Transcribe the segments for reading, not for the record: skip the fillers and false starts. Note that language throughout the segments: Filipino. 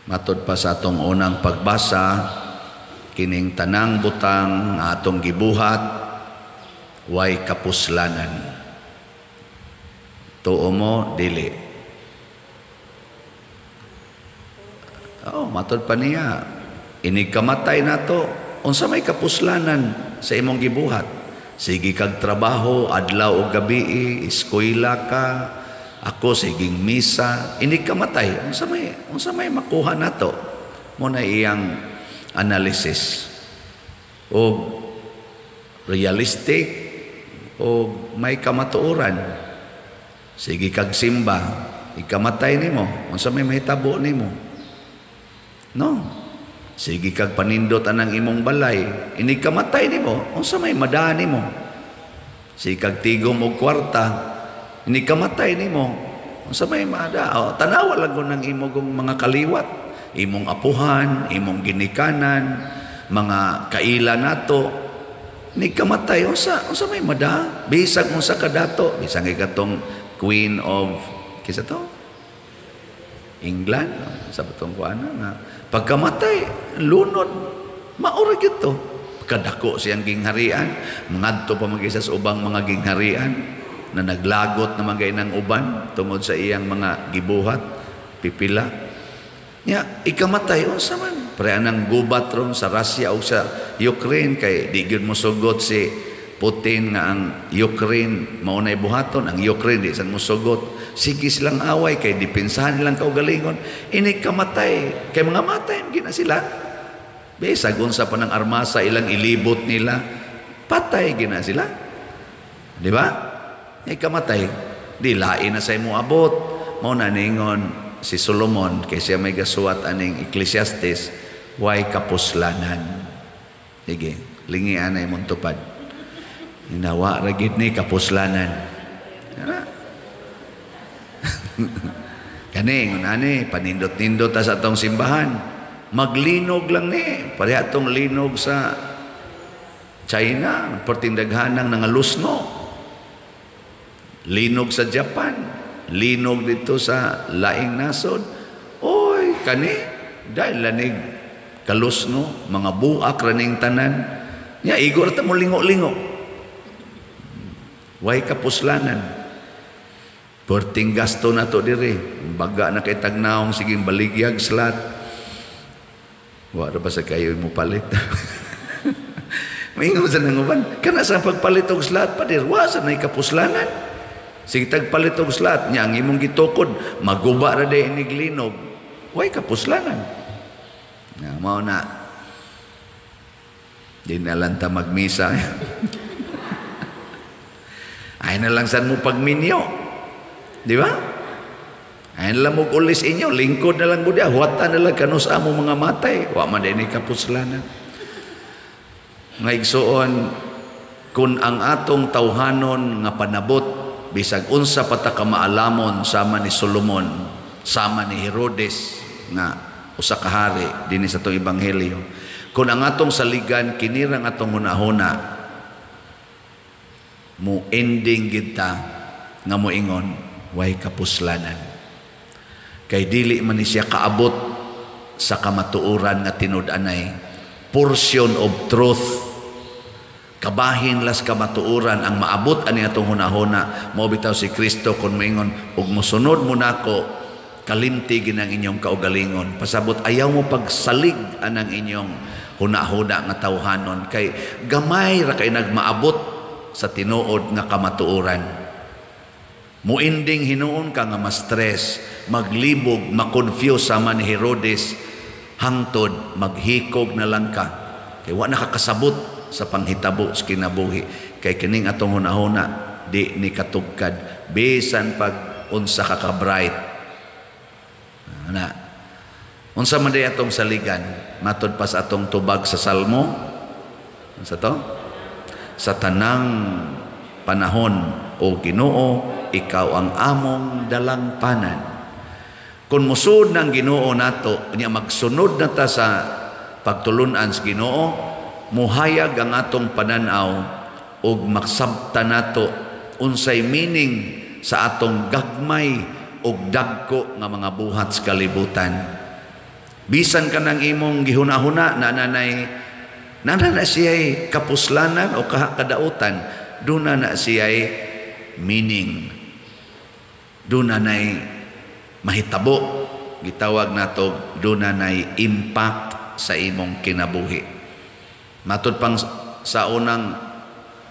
Matod pa sa atong unang pagbasa, kining tanang butang nga atong gibuhat, way kapuslanan. Tuo mo, dili. Matod pa niya, inig kamatay na to, unsa may kapuslanan sa imong gibuhat. Sige kag trabaho, adlaw o gabi, eskwela ka, ako siging misa, inig kamatay, unsa may makuha nato. Mo na iyang analysis. O realistic, o may kamatuoran. Sige kag simba, ikamatay nimo, unsa may mahitabo nimo. No. Sige kag panindot anang imong balay, inig kamatay nimo, unsa may madaan nimo. Sige kag tigom og kwarta, inig kamatay nimo, unsa may mada. Tanawa lang ng imong mga kaliwat, imong apuhan, imong ginikanan, mga kaila nato, inig kamatay, unsa may mada. Bisag unsa kadato, bisag katong Queen of kisa to? England, sa batong kuana nga pagkamatay, lunod, maura gyud to. Kadako siyang gingharian, ngadto pa magisa sa ubang mga gingharian na naglagot na magay ng uban tungod sa iyang mga gibuhat, pipila. Ikamatay, unsa man? Pre anang gubat ron sa Russia o sa Ukraine, kay di gyud mo sugot si Putin nga ang Ukraine maunay buhaton, ang Ukraine di san mo sugot. Sige silang away kay dipinsahan nilang kaugalingon, inig kamatay kay mga matay gina sila. Bisag unsa pa ng armasa ilang ilibot nila, patay gina sila. Di ba? Kamatay, di lain na sa imo abot. Mao na ningon si Solomon kay siya may gasuwat aning Ecclesiastes, way kapuslanan. Sige, lingian na imong tupad. Hinawa ra gid ni kapuslanan. Kani ngunani panindot-nindot ta sa atong simbahan. Maglinog lang ni, pareha atong linog sa China, pertindaghanang nangalusno. Linog sa Japan, linog dito sa laing nasod. Oy, kani dahil lanig kalusno, mga buak raning tanan. Nya igor ta mo lingo-lingo. Way kapuslanan. Perting gasto na to diri. Baga na kay tagnaong siging baligyag slat. Wala ba sa kayo mo palit? Maingon sa nanguban. Kana sa pagpalit og slat pa dir, wa sa nay kapuslanan. Sige tagpalit og slat nya ang imong gitukod, maguba ra day inig linog. Way kapuslanan. Mao na. Di na lang ta magmisa. Ay na lang saan mo pagminyo. Di ba? Ay na lang mo ulis inyo. Lingkod na lang mo diya. Huwata na lang kanus amo mga matay. Wa man din kapuslanan. Nga igsoon, kung ang atong tawhanon nga panabot, bisag unsa pata ka maalamon sama ni Solomon, sama ni Herodes, nga usa ka hari dinhi sa itong ebanghelyo. Kung ang atong saligan, kinirang atong hunahuna, mo ending kita nga mo ingon way kapuslanan kay dili man ni siya kaabot sa kamatuoran nga tinud-anay portion of truth. Kabahin las kamatuoran ang maabot ani atong hunahuna. Mao bitaw si Kristo kun moingon ug mosunod mo nako, kalimti ginang inyong kaugalingon, pasabot ayaw mo pagsalig anang inyong hunahuna nga tawhanon kay gamay ra kay nagmaabot sa tinuod nga kamatuoran. Muinding hinuon ka nga ma-stress, maglibog, ma-confuse sama ni Herodes, hangtod maghikog na lang ka. Kay wa nakakasabot sa panghitabo sa kinabuhi. Kay kining atong hunahuna di ni katugkad bisan pag unsa ka ka-bright. Unsa man day atong saligan, matod pa sa atong tubag sa Salmo. Unsa to? Sa tanang panahon, o Ginoo, ikaw ang among dalangpanan. Kung musud ng Ginoo nato, niya magsunod na ta sa pagtulunan sa Ginoo, muhayag ang atong pananaw ug maksabta nato unsay meaning sa atong gagmay ug dagko nga mga buhat sa kalibutan. Bisan ka ng imong gihuna-huna na nanay siya'y kapuslanan o kadautan, doon na siya'y meaning. Doon na mahitabo. Gitawag na to, doon na impact sa imong kinabuhi. Matod pang sa unang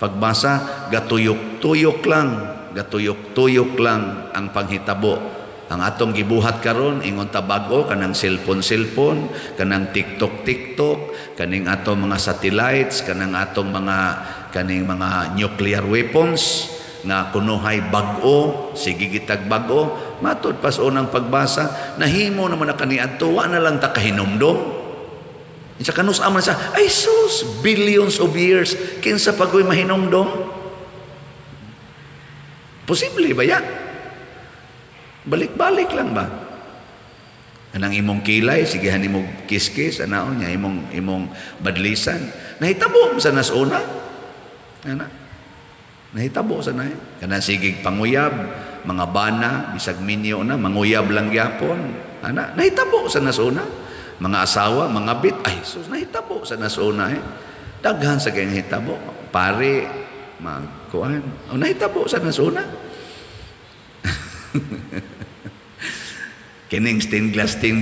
pagbasa, gatuyok-tuyok lang ang panghitabo. Ang atong gibuhat karon ingon ta bag-o kanang cellphone, kanang TikTok, kaning atong mga satellites, kanang atong kaning mga nuclear weapons nga kunuhay bag-o, sige gitag bag-o. Matod pas unang pagbasa, nahimo naman na kaniadto, wa na lang ta kahinumdom. Sa kanus aman sa ay sus, billions of years kinsa pagoy mahinumdom? Posible ba yan? Balik-balik lang ba? Anang imong kilay, sigihan imong kiskis, anaon niya, imong badlisan. Nahitabo sa nasuna. Nahitabo sa na. Kana sigig panguyab, mga bana, bisag minyo na, manguyab lang yapon. Nahitabo sa nasuna. Mga asawa, mga bit, ay sus, nahitabo sa nasuna. Daghan sa kayang hitabo. Pare, magkuhan. Nahitabo sa nasuna. Kining stained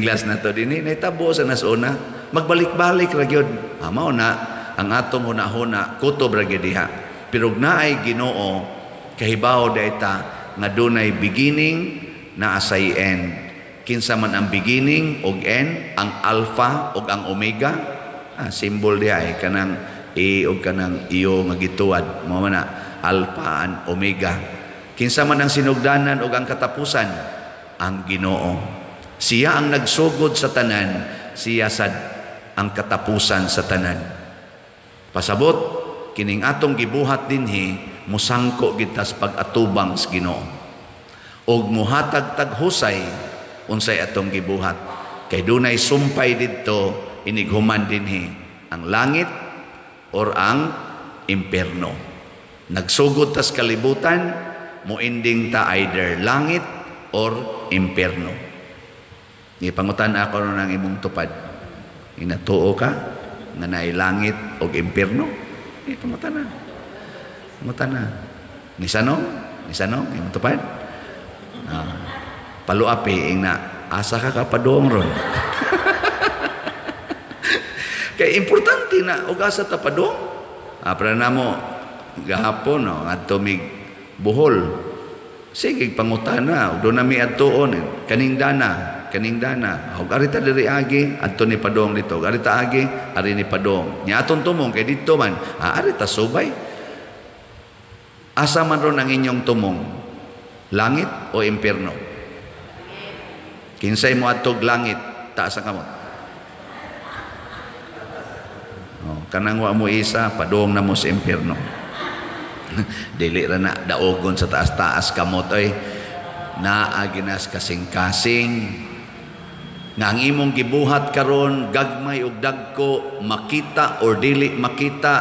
glass na to din naitabo sa nasuna, magbalik-balik ra gyud. Mao na ang atong huna-huna kutob ra gyud diha. Pero naay Ginoo kahibaw dayta nga dunay beginning na asay end. Kinsa man ang beginning ug end, ang alpha ug ang omega. Symbol diha kanang A ug kanang iyo nga gituad. Mao na alpha and omega. Kinsa man ang sinugdanan ug ang katapusan, ang Ginoo. Siya ang nagsugod sa tanan, siya sad ang katapusan sa tanan. Pasabot, kining atong gibuhat dinhi, musangko gitas pag-atubang sa Ginoo. Og muhatag taghusay, unsay atong gibuhat. Kay dunay sumpay didto, inighuman dinhi, ang langit or ang impierno. Nagsugod tas kalibutan, muinding ta either langit or impierno. Ipangutan ako ng imong tupad. Inatuo ka nga naay langit o impierno? Ipangutan na. Ipangutan na. Nisanong, imong tupad. Paluapi, na asa ka kapadong ron. Kaya importante na, o asa tapadong. Para na mo, gahapon, at tumig buhol. Sige, pangutan na. Doon na mi atuon. Kaning dana. Og arita diri agi, adto ni padong dito. Og arita agi, ari ni padong. Nya aton tumong kay dito man. Arita subay. Asa man ron ang inyong tumong? Langit o impierno? Kinsay mo atog langit, taas ang kamot. Kanang wa mo isa, padong na mo sa impierno. Dili ra na daogon sa taas-taas kamot ay naaginas kasing-kasing. Nga ang imong gibuhat karon gagmay ug dagko, makita or dili makita,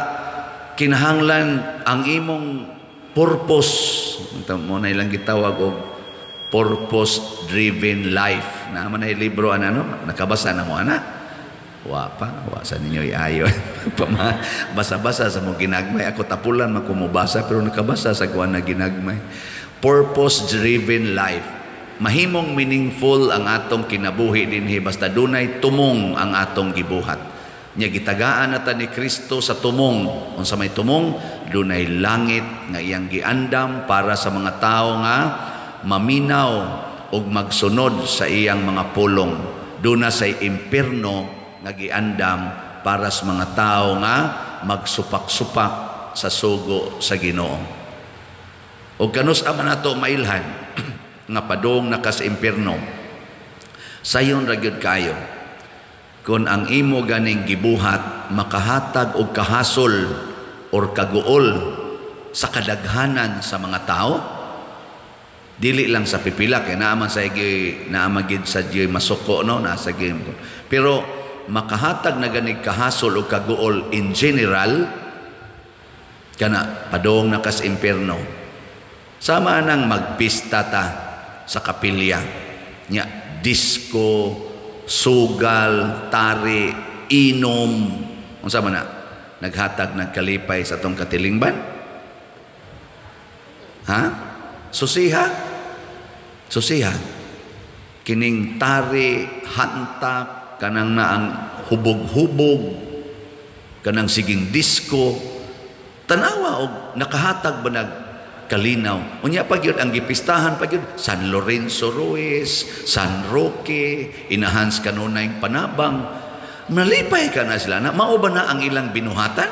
kinahanglan ang imong purpose. Mo na ilang gitawag og purpose driven life. Na man ay libro nakabasa na mo ana? Wa sa ninyo iayo. Basa-basa sa mo ginagmay, ako tapulan makumubasa pero nakabasa sa kuan na ginagmay. Purpose driven life. Mahimong meaningful ang atong kinabuhi dinhi basta dunay tumong ang atong gibuhat. Nya gitagaan nata ni Kristo sa tumong. Unsa may tumong? Dunay langit nga iyang giandam para sa mga tao nga maminaw ug magsunod sa iyang mga pulong. Duna say impierno nga giandam para sa mga tao nga magsupak-supak sa sugo sa Ginoo. O kanus aman nato mailhan nga padong nakas impierno. Sayon ra gyud kayo kun ang imo ganing gibuhat makahatag og kahasol or kaguol sa kadaghanan sa mga tao, dili lang sa pipila kay naaman sa diyoy masuko nasa game. Pero makahatag na ganing kahasol o kaguol in general kana padong nakas impierno. Sama nang magpista ta sa kapilya nya disco, sugal, tari, inom. Unsa man na? Naghatag nagkalipay sa atong katilingban? Ha? Susiha? Susiha. Kining tari, hantak, kanang na ang hubog-hubog, kanang siging disco, tanawa og nakahatag ba kalinaw. Unya pag yun, ang gipistahan pag yun, San Lorenzo Ruiz, San Roque, inahans kanunay panabang. Malipay ka na sila. Mao ba na ang ilang binuhatan?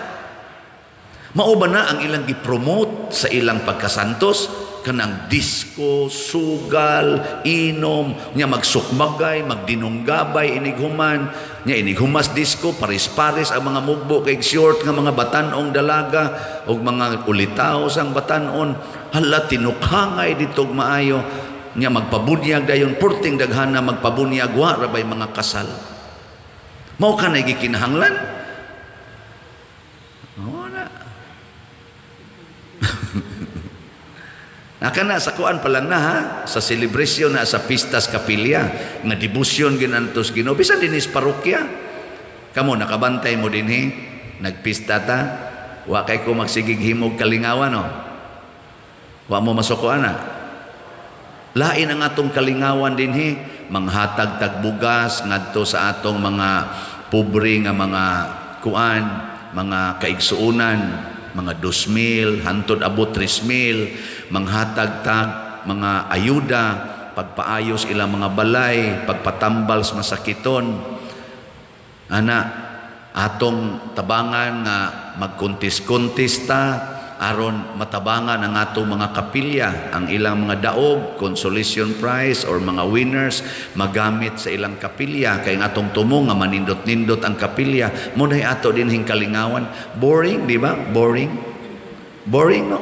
Mao ba na ang ilang gipromote sa ilang pagkasantos? Kanang disco, sugal, inom, nya magsukmagay, magdinunggabay, inighuman, nya inighumas disco, paris-paris ang mga mugbo kay short nga mga batanong dalaga o mga ulitaw sang batanon, hala tinukhangay ditog maayo, nya magpabunyag dayon, purting daghana magpabunyag, wa rabay mga kasal. Mao ka na gikinahanglan? Wala. Nakana sa kuan pa lang na ha, sa celebration na sa pistas kapilya, nga debusyon ginantos Ginoo, bisan dinis parokya. Kamo nakabantay mo dinhi, nagpista ta, wa kay ko magsigig himog kalingawan no. Wa mo masukuan na. Lain ang atong kalingawan dinhi, manghatag tagbugas ngadto sa atong mga pobre nga mga kuan, mga kaigsuunan, mga 2,000, hantod abot 3,000, manghatag tag mga ayuda, pagpaayos ilang mga balay, pagpatambal sa masakiton. Ana, atong tabangan nga magkuntis-kuntis ta, aron matabangan ang atong mga kapilya, ang ilang mga daog, consolation prize or mga winners, magamit sa ilang kapilya, kay ang atong tumong nga manindot-nindot ang kapilya, muna'y ato din hing kalingawan. Boring, di ba? Boring. Boring, no?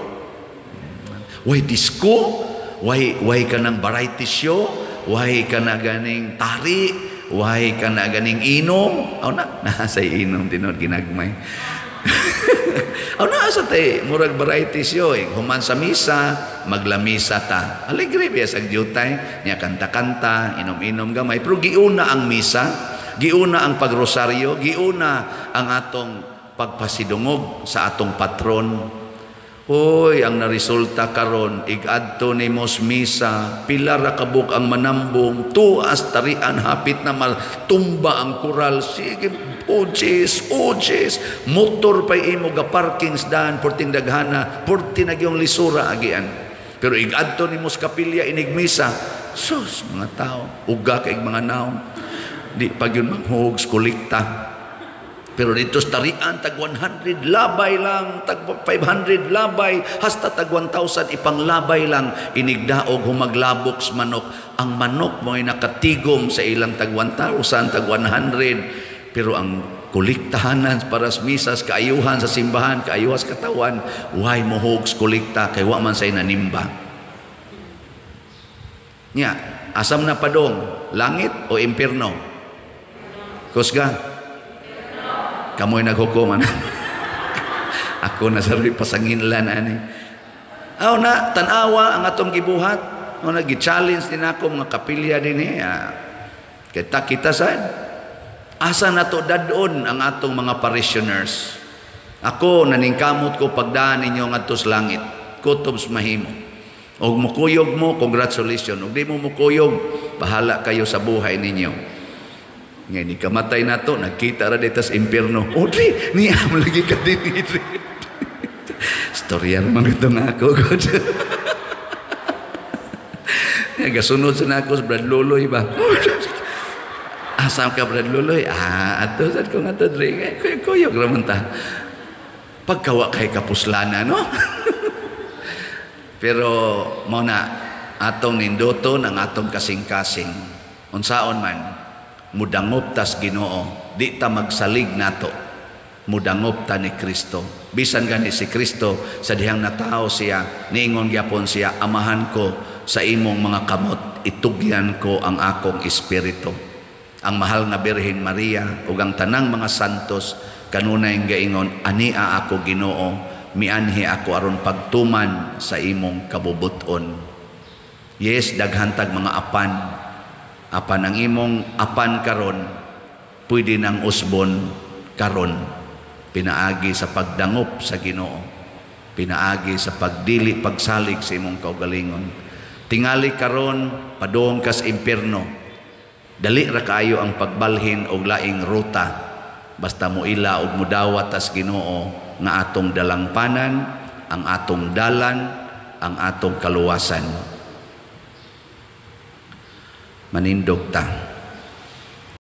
Why disco? Why ka ng variety show? Why ka na ganing tari? Why ka na ganing inom? Aw na, nasa inom tinod ginagmay. Aw na sa tay murag variety show, human sa misa, maglamisa ta. Alegre biya sa jutay, nya kanta-kanta, inom-inom gamay, pero giuna ang misa, giuna ang pagrosaryo, giuna ang atong pagpasidungog sa atong patron. Hoy, ang naresulta karon, igadto ni mos misa, pila ra kabuk ang manambong, tuas tarian, hapit na matumba ang kural, sige, ujes, motor pa imo ga parkings daan, porting daghana, porting nagyong lisura agian. Pero igadto ni mos kapilya, inigmisa, sus, mga tao, uga kaig mga naong, di pag yun manghugs, kulikta. Pero dito sa tarian, tag 100 labay lang, tag 500 labay, hasta tag 1,000 ipang labay lang, inigdaog humaglabok sa manok. Ang manok mo ay nakatigom sa ilang tag 1,000, tag 100. Pero ang kuliktahanan para sa misas, kaayuhan sa simbahan, kaayuhan sa katawan, why mo hogs kulikta, kay wa man say nanimba. Nya, asam na padong, langit o impierno? Kusga? Kamoy naghukuman. Ako na sarili pasanginlan ani. Aw na tanawa ang atong gibuhat. Aw na gi-challenge din ako mga kapilya dinhi. Kita sad. Asa nato dadon ang atong mga parishioners. Ako naningkamot ko pagdaan ninyo ngadto sa langit. Kutob sa mahimo. Og mukuyog mo, congratulations. Og di mo mukuyog, bahala kayo sa buhay ninyo. Ngayon, ni kamatay na to, nagkita ra dito sa impyerno. Odri, niyam lagi ka din. Storya naman ito nga ako. Gasunod sa nako sa Brad Loloy ba? Asam ka Brad Loloy? Ato, sad ko nga ito, Dre. Kuyog raman ta. Pagkawa kay kapuslana, no? Pero, mo na, atong nindoton, ang atong kasing-kasing. Unsaon man, mudangop tas Ginoo, di ta magsalig nato, mudangop ta ni Kristo. Bisan gani si Kristo sa dihang natao siya, niingon gyapon siya, amahan ko sa imong mga kamot, itugyan ko ang akong espiritu. Ang mahal nga Birhen Maria ug ang tanang mga santos kanunay gaingon, ania ako Ginoo, mianhi ako aron pagtuman sa imong kabubuton. Yes, daghantag mga apan, Apan ang imong apan karon, pwede nang usbon karon. Pinaagi sa pagdangop sa Ginoo. Pinaagi sa pagdili, pagsalig sa imong kaugalingon. Tingali karon, padung ka sa impyerno. Dali ra kaayo ang pagbalhin og laing ruta. Basta mo ila og mudawat as Ginoo nga atong dalangpanan, ang atong dalan, ang atong kaluwasan. Manindog ta.